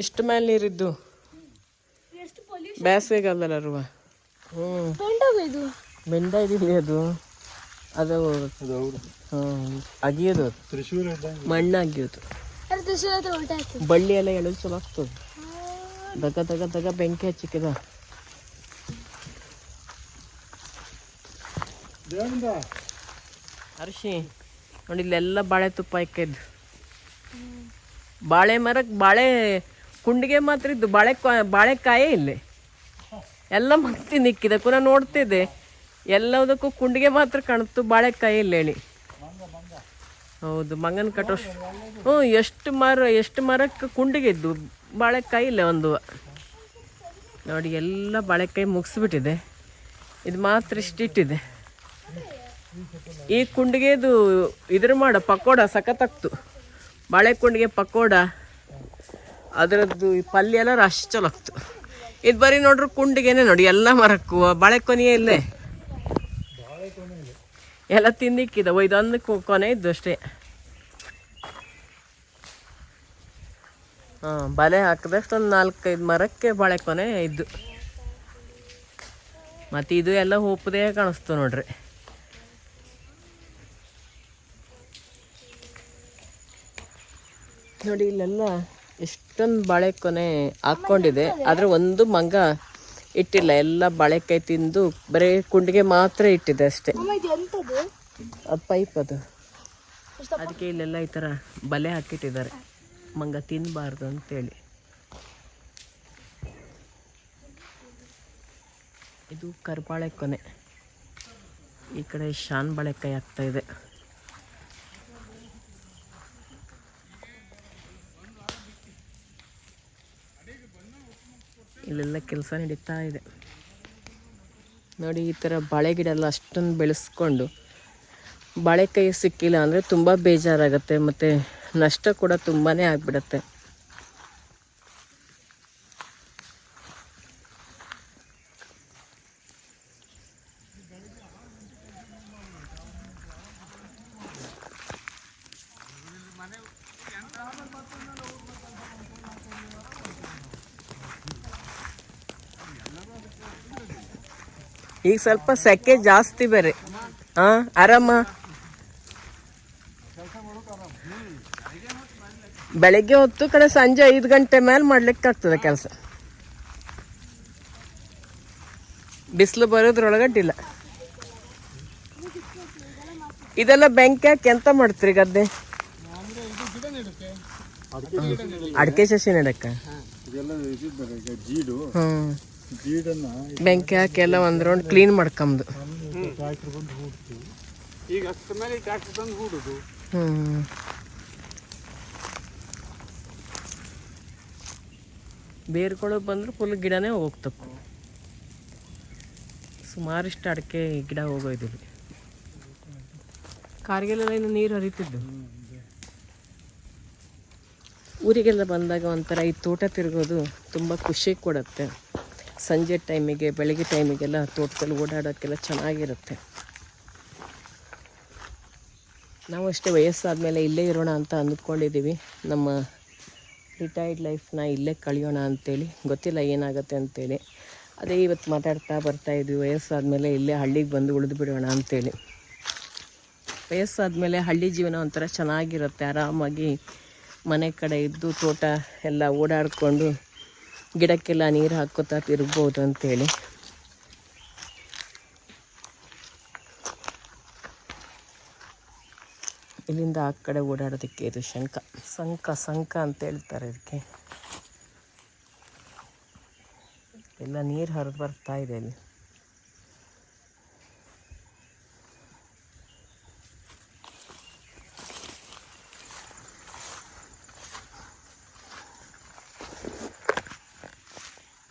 ಇಷ್ಟು ಮೇಲೆ ನೀರಿದ್ದು ಬೇಸಿಗೆಗಾಲದಲ್ಲ ಅಲ್ವ. ಬೆಂಡ ಇದಿಲ್ಲ ಅದು ಅದು ಅಗಿಯೋದು, ಮಣ್ಣು ಅಗಿಯೋದು. ಬಳ್ಳಿ ಎಲ್ಲ ಎಳೆದು ಚಲೋ ಆಗ್ತದೆ. ದಗ ದಗ ದಗ ಬೆಂಕಿ ಹಚ್ಚಿಕ್ಕಿದ. ಅರ್ಶಿ ನೋಡಿ, ಇಲ್ಲೆಲ್ಲ ಬಾಳೆ ತುಪ್ಪ ಇಕ್ಕಿದ್ದು. ಬಾಳೆ ಮರಕ್ಕೆ ಬಾಳೆ ಕುಂಡಿಗೆ ಮಾತ್ರ ಇದ್ದು, ಬಾಳೆಕಾಯೇ ಇಲ್ಲಿ ಎಲ್ಲ ಮತ್ತೆ ನಿಕ್ಕಿದೆ. ಪುನಃ ನೋಡ್ತಿದ್ದೆ, ಎಲ್ಲದಕ್ಕೂ ಕುಂಡಿಗೆ ಮಾತ್ರ ಕಾಣುತ್ತು, ಬಾಳೆಕಾಯಿ ಇಲ್ಲ ಹೇಳಿ. ಹೌದು, ಮಂಗನ ಕಟ್ಟೋಷ್ಟು. ಎಷ್ಟು ಮರಕ್ಕೆ ಕುಂಡಿಗೆ ಇದ್ದು, ಬಾಳೆಕಾಯಿ ಇಲ್ಲ ಒಂದು. ನೋಡಿ, ಎಲ್ಲ ಬಾಳೆಕಾಯಿ ಮುಗಿಸ್ಬಿಟ್ಟಿದೆ. ಇದು ಮಾತ್ರ ಇಷ್ಟಿಟ್ಟಿದೆ. ಈ ಕುಂಡಿಗೆದು ಇದ್ರ ಪಕೋಡ ಸಖತ್ತಾಗ್ತು. ಬಾಳೆ ಕುಂಡಿಗೆ ಪಕೋಡ, ಅದರದ್ದು ಪಲ್ಯ ಎಲ್ಲ ರಶ್ ಚಲೋ ಆಗ್ತು. ಇದು ಬರೀ ನೋಡ್ರಿ ಕುಂಡಿಗೆನೆ ನೋಡಿ, ಎಲ್ಲ ಮರಕ್ಕೂ ಬಾಳೆಕೊನೆಯೇ ಇಲ್ಲೇ, ಎಲ್ಲ ತಿಂದಿಕ್ಕಿದ. ಇದೊಂದು ಕೊನೆ ಇದ್ದು ಅಷ್ಟೇ. ಬಲೆ ಹಾಕಿದಷ್ಟು ಒಂದು 4-5 ಮರಕ್ಕೆ ಬಾಳೆಕೊನೆ ಇದ್ದು. ಮತ್ತು ಇದು ಎಲ್ಲ ಹೋಪದೇ ಕಾಣಿಸ್ತು ನೋಡ್ರಿ. ನೋಡಿ, ಇಲ್ಲೆಲ್ಲ ಎಷ್ಟೊಂದು ಬಾಳೆಕೊನೆ ಹಾಕ್ಕೊಂಡಿದೆ. ಆದರೆ ಒಂದು ಮಂಗ ಇಟ್ಟಿಲ್ಲ, ಎಲ್ಲ ಬಾಳೆಕಾಯಿ ತಿಂದು ಬರೀ ಕುಂಡಿಗೆ ಮಾತ್ರ ಇಟ್ಟಿದೆ ಅಷ್ಟೇ. ಅದು ಪೈಪ್ ಅದು, ಅದಕ್ಕೆ ಇಲ್ಲೆಲ್ಲ ಈ ಥರ ಬಲೆ ಹಾಕಿಟ್ಟಿದ್ದಾರೆ, ಮಂಗ ತಿನ್ನಬಾರ್ದು ಅಂತೇಳಿ. ಇದು ಕರ್ಬಾಳೆ ಕೊನೆ. ಈ ಕಡೆ ಶಾನ್ ಬಾಳೆಕಾಯಿ ಆಗ್ತಾಯಿದೆ. ಇಲ್ಲೆಲ್ಲ ಕೆಲಸ ನಡೀತಾ ಇದೆ ನೋಡಿ. ಈ ಥರ ಬಾಳೆ ಗಿಡ ಎಲ್ಲ ಅಷ್ಟೊಂದು ಬೆಳೆಸ್ಕೊಂಡು ಬಾಳೆಕಾಯಿ ಸಿಕ್ಕಿಲ್ಲ ಅಂದರೆ ತುಂಬ ಬೇಜಾರಾಗುತ್ತೆ, ಮತ್ತು ನಷ್ಟ ಕೂಡ ತುಂಬಾ ಆಗಿಬಿಡತ್ತೆ. ಈಗ ಸ್ವಲ್ಪ ಸೆಕೆ ಜಾಸ್ತಿ ಬೇರೆ. ಆರಾಮ. ಬೆಳಗ್ಗೆ ಹೊತ್ತು ಕಡೆ ಸಂಜೆ 5 ಗಂಟೆ ಮೇಲೆ ಮಾಡ್ಲಿಕ್ಕೆ ಆಗ್ತದೆ ಕೆಲಸ. ಬಿಸಿಲು ಬರೋದ್ರೊಳಗಡ್ಡಿಲ್ಲ. ಇದೆಲ್ಲ ಬೆಂಕಿ ಹಾಕಿ ಎಂತ ಮಾಡ್ತೀರಿ ಗದ್ದೆ? ಅಡಿಕೆ ಸಸಿ ನೆಡಕ್ಕ ಬೆಂಕಿ ಹಾಕಿ ಎಲ್ಲ ಒಂದ್ ರೌಂಡ್ ಕ್ಲೀನ್ ಮಾಡ್ಕೊಂಬುದು. ಬೇರ್ಗಳು ಬಂದ್ರೆ ಫುಲ್ ಗಿಡನೇ ಹೋಗ್ತಕ್ಕು. ಸುಮಾರಿಷ್ಟು ಅಡಿಕೆ ಗಿಡ ಹೋಗೋದಿಲ್ಲ. ಕಾರ್ಗೆಲ್ಲ ಇನ್ನು ನೀರು ಹರಿತಿದ್ದು. ಊರಿಗೆಲ್ಲ ಬಂದಾಗ ಒಂಥರ ಈ ತೋಟ ತಿರುಗೋದು ತುಂಬ ಖುಷಿ ಕೊಡುತ್ತೆ. ಸಂಜೆ ಟೈಮಿಗೆ, ಬೆಳಗ್ಗೆ ಟೈಮಿಗೆಲ್ಲ ತೋಟದಲ್ಲಿ ಓಡಾಡೋಕ್ಕೆಲ್ಲ ಚೆನ್ನಾಗಿರುತ್ತೆ. ನಾವು ಅಷ್ಟೇ ವಯಸ್ಸಾದಮೇಲೆ ಇಲ್ಲೇ ಇರೋಣ ಅಂತ ಅಂದ್ಕೊಂಡಿದ್ದೀವಿ. ನಮ್ಮ ರಿಟೈರ್ಡ್ ಲೈಫ್ನ ಇಲ್ಲೇ ಕಳೆಯೋಣ ಅಂಥೇಳಿ. ಗೊತ್ತಿಲ್ಲ ಏನಾಗುತ್ತೆ ಅಂಥೇಳಿ. ಅದೇ ಇವತ್ತು ಮಾತಾಡ್ತಾ ಬರ್ತಾಯಿದ್ವಿ, ವಯಸ್ಸಾದಮೇಲೆ ಇಲ್ಲೇ ಹಳ್ಳಿಗೆ ಬಂದು ಉಳಿದು ಬಿಡೋಣ ಅಂಥೇಳಿ. ವಯಸ್ಸಾದಮೇಲೆ ಹಳ್ಳಿ ಜೀವನ ಒಂಥರ ಚೆನ್ನಾಗಿರುತ್ತೆ. ಆರಾಮಾಗಿ ಮನೆ ಕಡೆ ಇದ್ದು ತೋಟ ಎಲ್ಲ ಓಡಾಡಿಕೊಂಡು ಗಿಡಕ್ಕೆಲ್ಲ ನೀರು ಹಾಕೋತಾ ತಿರುಗ್ಬೋದು ಅಂಥೇಳಿ. ಇಲ್ಲಿಂದ ಆ ಕಡೆ ಓಡಾಡೋದಕ್ಕೆ ಇದು ಸಂಕ ಅಂತ ಹೇಳ್ತಾರೆ ಇದಕ್ಕೆ. ಎಲ್ಲ ನೀರು ಹರಿದು ಬರ್ತಾ ಇದೆ ಇಲ್ಲಿ.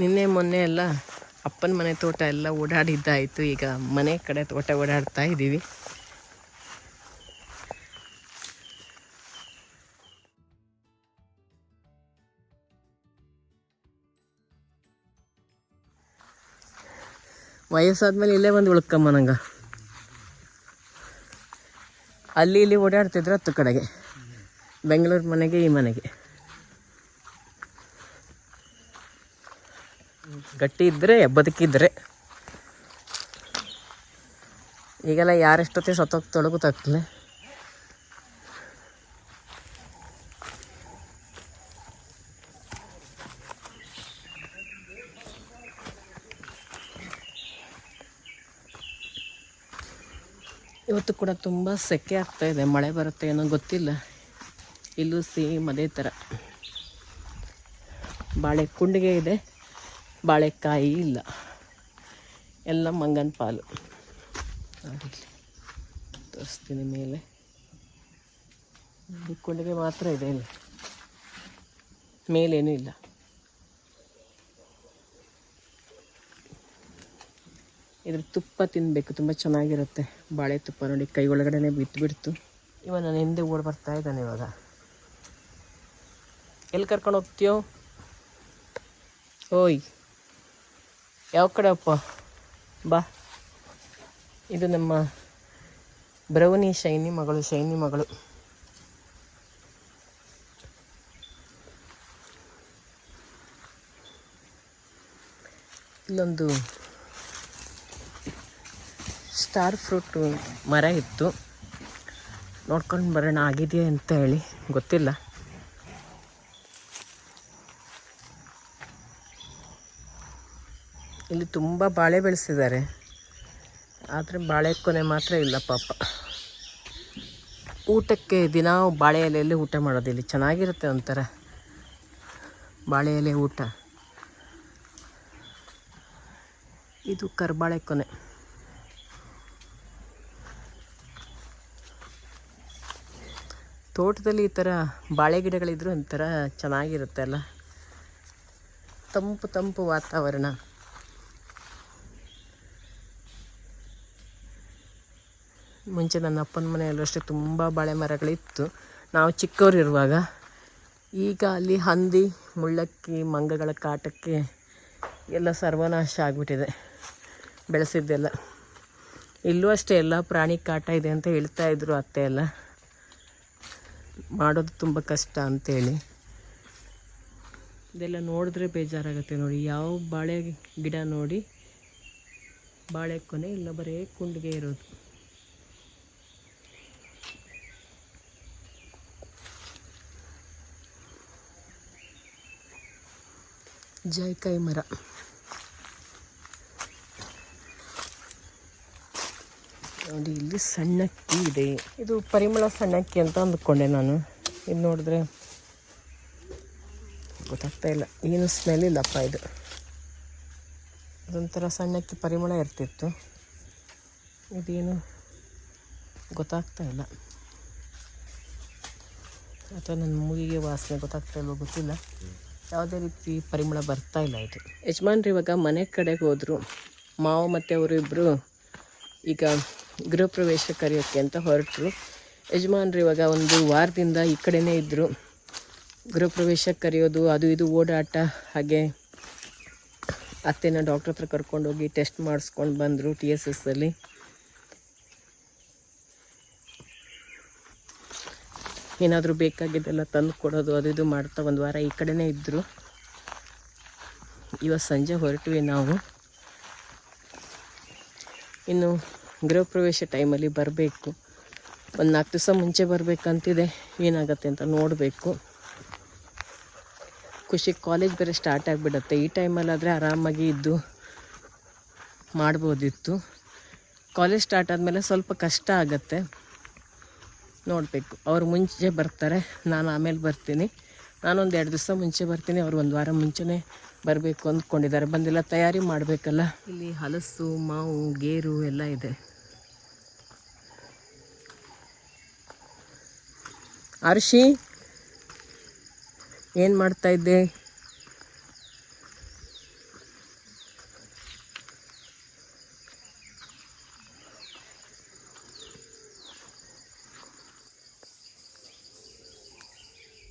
ನಿನ್ನೆ ಮೊನ್ನೆ ಎಲ್ಲ ಅಪ್ಪನ ಮನೆ ತೋಟ ಎಲ್ಲ ಓಡಾಡಿದ್ದಾಯಿತು. ಈಗ ಮನೆ ಕಡೆ ತೋಟ ಓಡಾಡ್ತಾ ಇದ್ದೀವಿ. ವಯಸ್ಸಾದ್ಮೇಲೆ ಇಲ್ಲೇ ಬಂದು ಉಳ್ಕಮ್ಮ ನಂಗೆ. ಅಲ್ಲಿ ಇಲ್ಲಿ ಓಡಾಡ್ತಿದ್ರು 10 ಕಡೆಗೆ, ಬೆಂಗಳೂರು ಮನೆಗೆ ಈ ಮನೆಗೆ. ಗಟ್ಟಿ ಇದ್ದರೆ ಬದುಕಿದ್ರೆ. ಈಗೆಲ್ಲ ಯಾರೆಷ್ಟೊತ್ತೆ ಸತ್ತೋಗ್ತಾಳೋ ಗೊತ್ತಾಗ್ತದೆ. ಇವತ್ತು ಕೂಡ ತುಂಬ ಸೆಕೆ ಆಗ್ತಾಯಿದೆ. ಮಳೆ ಬರುತ್ತೆ ಏನೋ ಗೊತ್ತಿಲ್ಲ. ಇಲ್ಲೂ ಸೇಮ್ ಅದೇ ಥರ ಬಾಳೆ ಕುಂಡಿಗೆ ಇದೆ, ಬಾಳೆಕಾಯಿ ಇಲ್ಲ, ಎಲ್ಲ ಮಂಗನ ಪಾಲು. ನೋಡಿ ತೋರಿಸ್ತೀನಿ ಮೇಲೆ, ಈ ಕುಂಡಿಗೆ ಮಾತ್ರ ಇದೆ, ಇಲ್ಲಿ ಮೇಲೇನೂ ಇಲ್ಲ. ಇದ್ರ ತುಪ್ಪ ತಿನ್ನಬೇಕು, ತುಂಬ ಚೆನ್ನಾಗಿರುತ್ತೆ ಬಾಳೆ ತುಪ್ಪ. ನೋಡಿ ಕೈ ಒಳಗಡೆ ಬಿತ್ತು. ಇವಾಗ ನಾನು ಹಿಂದೆ ಓಡಿ ಬರ್ತಾ ಇದ್ದಾನೆ. ಇವಾಗ ಎಲ್ಲಿ ಕರ್ಕೊಂಡು ಹೋಗ್ತೀಯೋ? ಓಯ್, ಯಾವ ಕಡೆ ಅಪ್ಪ? ಬಾ. ಇದು ನಮ್ಮ ಬ್ರೌನಿ ಶೈನಿ ಮಗಳು. ಇಲ್ಲೊಂದು ಸ್ಟಾರ್ ಫ್ರೂಟ್ ಮರ ಇತ್ತು, ನೋಡ್ಕೊಂಡು ಬರೋಣ ಆಗಿದೆಯಾ ಅಂತ ಹೇಳಿ, ಗೊತ್ತಿಲ್ಲ. ಇಲ್ಲಿ ತುಂಬ ಬಾಳೆ ಬೆಳೆಸಿದ್ದಾರೆ, ಆದರೆ ಬಾಳೆ ಕೊನೆ ಮಾತ್ರ ಇಲ್ಲ ಪಾಪ. ಊಟಕ್ಕೆ ದಿನ ಬಾಳೆ ಎಲೆಯಲ್ಲಿ ಊಟ ಮಾಡೋದು. ಇಲ್ಲಿ ಚೆನ್ನಾಗಿರುತ್ತೆ ಒಂಥರ ಬಾಳೆ ಎಲೆ ಊಟ. ಇದು ಕರ್ಬಾಳೆ ಕೊನೆ. ತೋಟದಲ್ಲಿ ಈ ಥರ ಬಾಳೆ ಗಿಡಗಳಿದ್ರು ಒಂಥರ ಚೆನ್ನಾಗಿರುತ್ತೆ ಅಲ್ಲ, ತಂಪು ವಾತಾವರಣ. ಮುಂಚೆ ನನ್ನ ಅಪ್ಪನ ಮನೆಯಲ್ಲೂ ಅಷ್ಟೇ ತುಂಬ ಬಾಳೆ ಮರಗಳಿತ್ತು ನಾವು ಚಿಕ್ಕವರಿರುವಾಗ. ಈಗ ಅಲ್ಲಿ ಹಂದಿ, ಮುಳ್ಳಕ್ಕಿ, ಮಂಗಗಳ ಕಾಟಕ್ಕೆ ಎಲ್ಲ ಸರ್ವನಾಶ ಆಗಿಬಿಟ್ಟಿದೆ ಬೆಳೆಸಿದ್ದೆಲ್ಲ. ಇಲ್ಲೂ ಅಷ್ಟೇ ಎಲ್ಲ ಪ್ರಾಣಿ ಕಾಟ ಇದೆ ಅಂತ ಹೇಳ್ತಾಯಿದ್ರು ಅತ್ತೆ ಎಲ್ಲ. ಮಾಡೋದು ತುಂಬ ಕಷ್ಟ ಅಂತೇಳಿ. ಇದೆಲ್ಲ ನೋಡಿದ್ರೆ ಬೇಜಾರಾಗುತ್ತೆ. ನೋಡಿ ಯಾವ ಬಾಳೆ ಗಿಡ ನೋಡಿ ಬಾಳೆ ಕೊನೆ ಇಲ್ಲ, ಬರೀ ಕುಂಡಿಗೆ ಇರೋದು. ಜಾಯಿಕಾಯಿ ಮರ. ನೋಡಿ ಇಲ್ಲಿ ಸಣ್ಣಕ್ಕಿ ಇದೆ. ಇದು ಪರಿಮಳ ಸಣ್ಣಕ್ಕಿ ಅಂತ ಅಂದ್ಕೊಂಡೆ ನಾನು. ಇದು ನೋಡಿದ್ರೆ ಗೊತ್ತಾಗ್ತಾ ಇಲ್ಲ, ಏನು ಸ್ಮೆಲ್ ಇಲ್ಲಪ್ಪ. ಇದು ಅದೊಂಥರ ಸಣ್ಣಕ್ಕಿ ಪರಿಮಳ ಇರ್ತಿತ್ತು. ಇದೇನು ಗೊತ್ತಾಗ್ತಾ ಇಲ್ಲ, ಅಥವಾ ನನ್ನ ಮೂಗಿಗೆ ವಾಸನೆ ಗೊತ್ತಾಗ್ತಾ ಇಲ್ವೋ ಗೊತ್ತಿಲ್ಲ. ಯಾವುದೇ ರೀತಿ ಪರಿಮಳ ಬರ್ತಾ ಇಲ್ಲ ಇದು. ಯಜಮಾನ್ರು ಇವಾಗ ಮನೆ ಕಡೆಗೆ ಹೋದರು. ಮಾವ ಮತ್ತು ಅವರು ಇಬ್ಬರು ಈಗ ಗೃಹ ಪ್ರವೇಶ ಕರೆಯೋಕ್ಕೆ ಅಂತ ಹೊರಟರು. ಯಜಮಾನ್ರು ಇವಾಗ ಒಂದು ವಾರದಿಂದ ಈ ಕಡೆನೇ ಇದ್ದರು. ಗೃಹ ಪ್ರವೇಶ ಕರೆಯೋದು, ಅದು ಇದು ಓಡಾಟ. ಹಾಗೆ ಅತ್ತೆನ ಡಾಕ್ಟ್ರ್ ಹತ್ರ ಕರ್ಕೊಂಡೋಗಿ ಟೆಸ್ಟ್ ಮಾಡಿಸ್ಕೊಂಡು ಬಂದರು TSS ಅಲ್ಲಿ. ಏನಾದರೂ ಬೇಕಾಗಿದ್ದೆಲ್ಲ ತಂದು ಕೊಡೋದು, ಅದು ಇದು ಮಾಡ್ತಾ ಒಂದು ವಾರ ಈ ಕಡೆನೇ ಇದ್ದರು. ಇವತ್ತು ಸಂಜೆ ಹೊರಟ್ವಿ ನಾವು. ಇನ್ನು ಗೃಹ ಪ್ರವೇಶ ಟೈಮಲ್ಲಿ ಬರಬೇಕು. ಒಂದು 4 ದಿವಸ ಮುಂಚೆ ಬರಬೇಕಂತಿದೆ, ಏನಾಗುತ್ತೆ ಅಂತ ನೋಡಬೇಕು. ಖುಷಿ ಕಾಲೇಜ್ ಬೇರೆ ಸ್ಟಾರ್ಟ್ ಆಗಿಬಿಡುತ್ತೆ. ಈ ಟೈಮಲ್ಲಾದರೆ ಆರಾಮಾಗಿ ಇದ್ದು ಮಾಡ್ಬೋದಿತ್ತು. ಕಾಲೇಜ್ ಸ್ಟಾರ್ಟ್ ಆದಮೇಲೆ ಸ್ವಲ್ಪ ಕಷ್ಟ ಆಗುತ್ತೆ. ನೋಡಬೇಕು. ಅವ್ರು ಮುಂಚೆ ಬರ್ತಾರೆ, ನಾನು ಆಮೇಲೆ ಬರ್ತೀನಿ. ನಾನೊಂದು 2 ದಿವಸ ಮುಂಚೆ ಬರ್ತೀನಿ, ಅವ್ರು ಒಂದು ವಾರ ಮುಂಚೆನೇ ಬರಬೇಕು ಅಂದ್ಕೊಂಡಿದ್ದಾರೆ. ಬಂದೆಲ್ಲ ತಯಾರಿ ಮಾಡಬೇಕಲ್ಲ. ಇಲ್ಲಿ ಹಲಸು, ಮಾವು, ಗೇರು ಎಲ್ಲ ಇದೆ. ಆರುಷಿ, ಏನು ಮಾಡ್ತಾಯಿದ್ದೆ?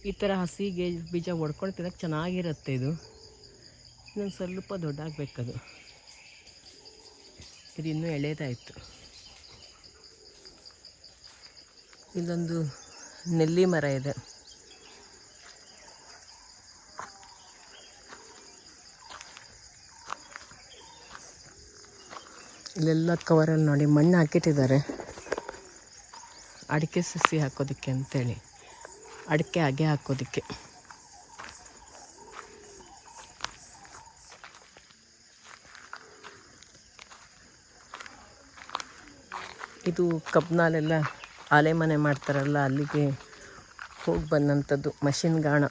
ಈ ಥರ ಹಸಿಗೆ ಬೀಜ ಹೊಡ್ಕೊಂಡು ತಿನ್ನೋಕ್ಕೆ ಚೆನ್ನಾಗಿರುತ್ತೆ. ಇದು ಇನ್ನೊಂದು ಸ್ವಲ್ಪ ದೊಡ್ಡಾಗಬೇಕದು. ಇದು ಇನ್ನೂ ಎಳೆದಾಯಿತು. ಇಲ್ಲೊಂದು ನೆಲ್ಲಿ ಮರ ಇದೆ. ಇಲ್ಲೆಲ್ಲ ಕವರಲ್ಲಿ ನೋಡಿ ಮಣ್ಣು ಹಾಕಿಟ್ಟಿದ್ದಾರೆ ಅಡಿಕೆ ಸಸಿ ಹಾಕೋದಕ್ಕೆ ಅಂತೇಳಿ, ಅಡಿಕೆ ಹಾಗೆ ಹಾಕೋದಕ್ಕೆ. ಇದು ಕಬ್ನಾಲೆಲ್ಲ ಆಲೆ ಮನೆ ಮಾಡ್ತಾರಲ್ಲ ಅಲ್ಲಿಗೆ ಹೋಗಿ ಬಂದಂಥದ್ದು ಮಷಿನ್ ಗಾಣ.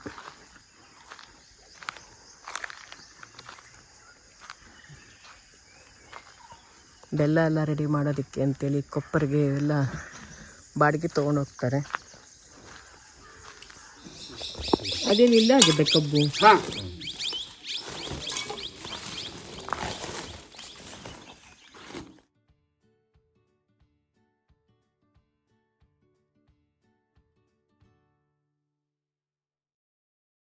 ಬೆಲ್ಲ ಎಲ್ಲ ರೆಡಿ ಮಾಡೋದಕ್ಕೆ ಅಂತೇಳಿ ಕೊಪ್ಪರಿಗೆ ಎಲ್ಲ ಬಾಡಿಗೆ ತೊಗೊಂಡೋಗ್ತಾರೆ. ಅದೇನು ಇಲ್ಲ ಆಗಿದೆ ಕಬ್ಬು.